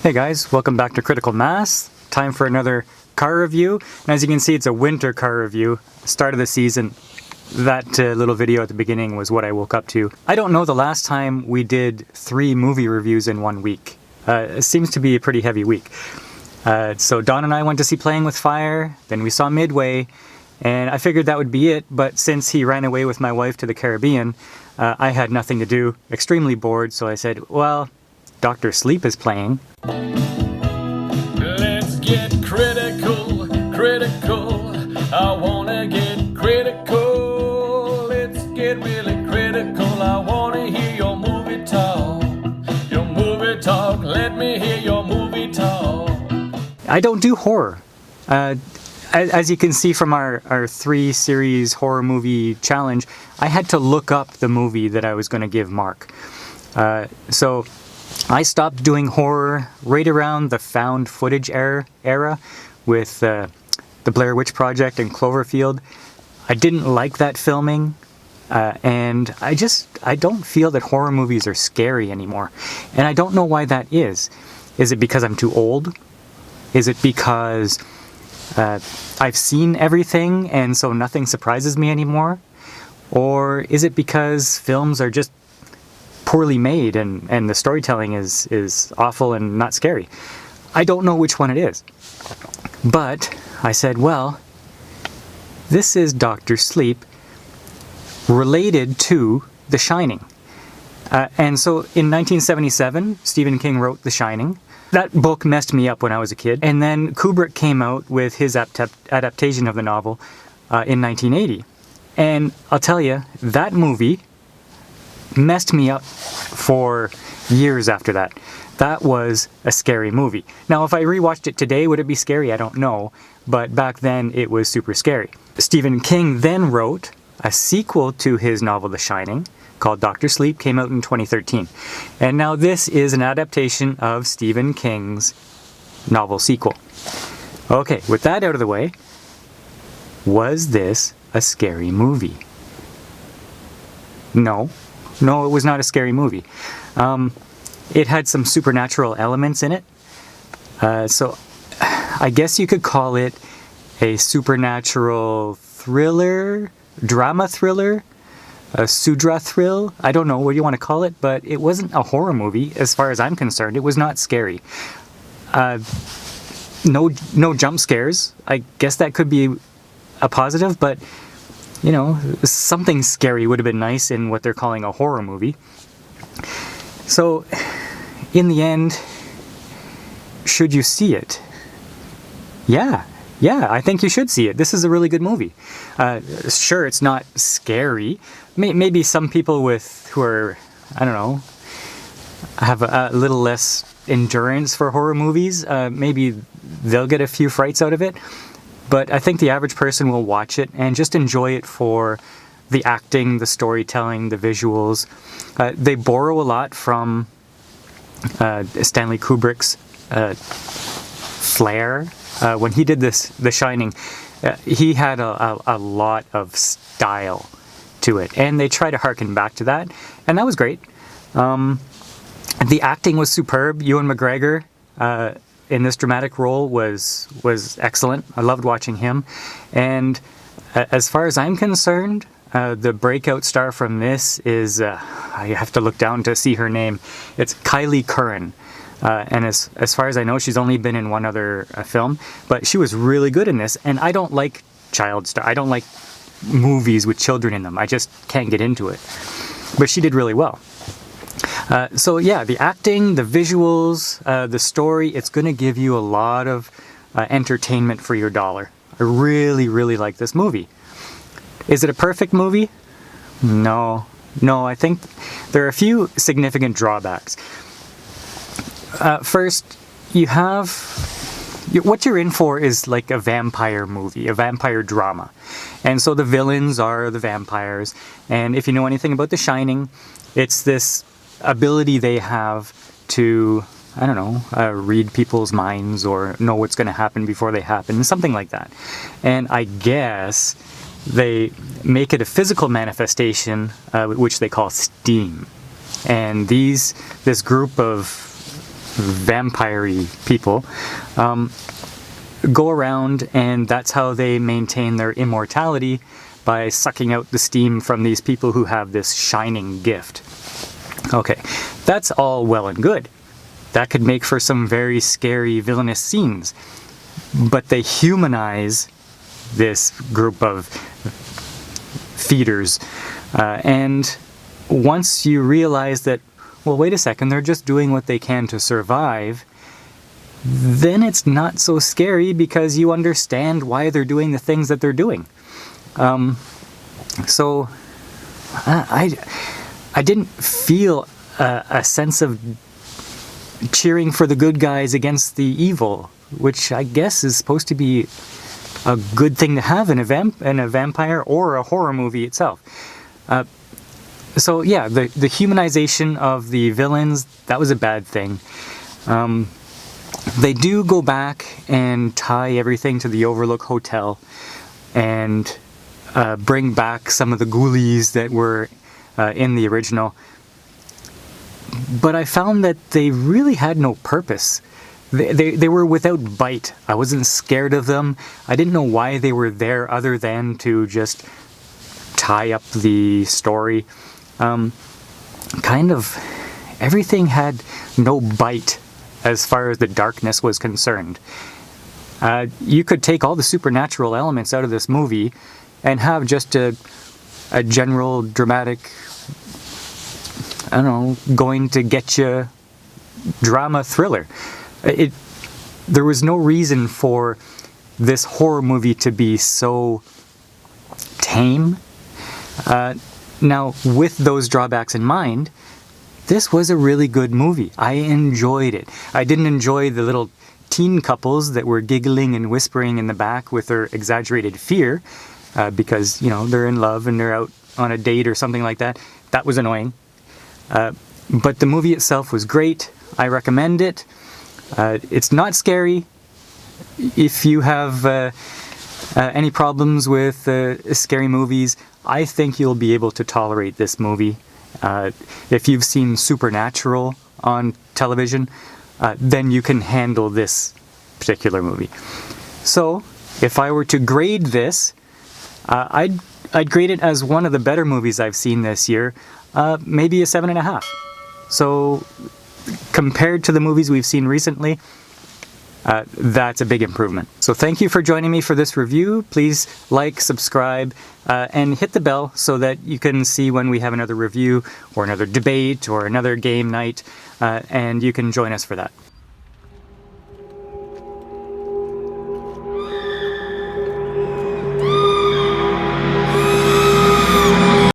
Hey guys, welcome back to Critical Mass. Time for another car review. And as you can see, it's a winter car review. Start of the season. That little video at the beginning was what I woke up to. I don't know the last time we did 3 movie reviews in 1 week. It seems to be a pretty heavy week. So Don and I went to see Playing with Fire, then we saw Midway, and I figured that would be it, but since he ran away with my wife to the Caribbean, I had nothing to do, extremely bored, so I said, well, Dr. Sleep is playing. Let's get critical, I wanna get critical. Let's get really critical, I wanna hear your movie talk. Let me hear your movie talk. I don't do horror. As you can see from our 3-series horror movie challenge, I had to look up the movie that I was going to give Mark. So I stopped doing horror right around the found footage era with the Blair Witch Project and Cloverfield. I didn't like that filming, and I don't feel that horror movies are scary anymore. And I don't know why that is. Is it because I'm too old? Is it because I've seen everything and so nothing surprises me anymore? Or is it because films are just poorly made and the storytelling is awful and not scary? I don't know which one it is. But I said, well, this is Dr. Sleep related to The Shining. And so in 1977, Stephen King wrote The Shining. That book messed me up when I was a kid. And then Kubrick came out with his adaptation of the novel in 1980. And I'll tell you, that movie messed me up for years after that. That was a scary movie. Now, if I rewatched it today, would it be scary? I don't know. But back then, it was super scary. Stephen King then wrote a sequel to his novel, The Shining, called Dr. Sleep, came out in 2013. And now this is an adaptation of Stephen King's novel sequel. Okay, with that out of the way, was this a scary movie? No, it was not a scary movie. It had some supernatural elements in it. So I guess you could call it a supernatural thriller, drama thriller, a Sudra thrill. I don't know what you want to call it, but it wasn't a horror movie as far as I'm concerned. It was not scary. No jump scares. I guess that could be a positive, but you know, something scary would have been nice in what they're calling a horror movie. So in the end, should you see it? Yeah, I think you should see it. This is a really good movie. Sure, it's not scary. Maybe some people who are, I don't know, have a little less endurance for horror movies, maybe they'll get a few frights out of it. But I think the average person will watch it and just enjoy it for the acting, the storytelling, the visuals. They borrow a lot from Stanley Kubrick's flair. When he did The Shining, he had a lot of style to it, and they try to harken back to that, and that was great. The acting was superb. Ewan McGregor in this dramatic role was excellent. I loved watching him, and as far as I'm concerned, the breakout star from this is, I have to look down to see her name, it's Kylie Curran. And as far as I know, she's only been in one other film, but she was really good in this. And I don't like child star. I don't like movies with children in them. I just can't get into it. But she did really well. So yeah, the acting, the visuals, the story, it's going to give you a lot of entertainment for your dollar. I really, really like this movie. Is it a perfect movie? No, I think there are a few significant drawbacks. First, what you're in for is like a vampire movie, a vampire drama. And so the villains are the vampires. And if you know anything about The Shining, it's this ability they have to, I don't know, read people's minds or know what's going to happen before they happen, something like that. And I guess they make it a physical manifestation, which they call steam. And this group of vampire-y people, go around, and that's how they maintain their immortality, by sucking out the steam from these people who have this shining gift. Okay, that's all well and good. That could make for some very scary, villainous scenes. But they humanize this group of feeders. And once you realize that, well, wait a second, they're just doing what they can to survive, then it's not so scary because you understand why they're doing the things that they're doing. So I didn't feel a sense of cheering for the good guys against the evil, which I guess is supposed to be a good thing to have in a vampire or a horror movie itself. So yeah, the humanization of the villains, that was a bad thing. They do go back and tie everything to the Overlook Hotel and bring back some of the ghoulies that were in the original. But I found that they really had no purpose. They were without bite. I wasn't scared of them. I didn't know why they were there other than to just tie up the story. Kind of everything had no bite as far as the darkness was concerned. You could take all the supernatural elements out of this movie and have just a general dramatic, I don't know, going to get you drama thriller. There was no reason for this horror movie to be so tame. Now, with those drawbacks in mind, this was a really good movie. I enjoyed it. I didn't enjoy the little teen couples that were giggling and whispering in the back with their exaggerated fear, because, you know, they're in love and they're out on a date or something like that. That was annoying. But the movie itself was great. I recommend it. It's not scary. If you have any problems with scary movies, I think you'll be able to tolerate this movie. If you've seen Supernatural on television, then you can handle this particular movie. So, if I were to grade this, I'd grade it as one of the better movies I've seen this year, maybe a 7.5. So, compared to the movies we've seen recently, that's a big improvement. So thank you for joining me for this review. Please like, subscribe, and hit the bell so that you can see when we have another review or another debate or another game night, and you can join us for that.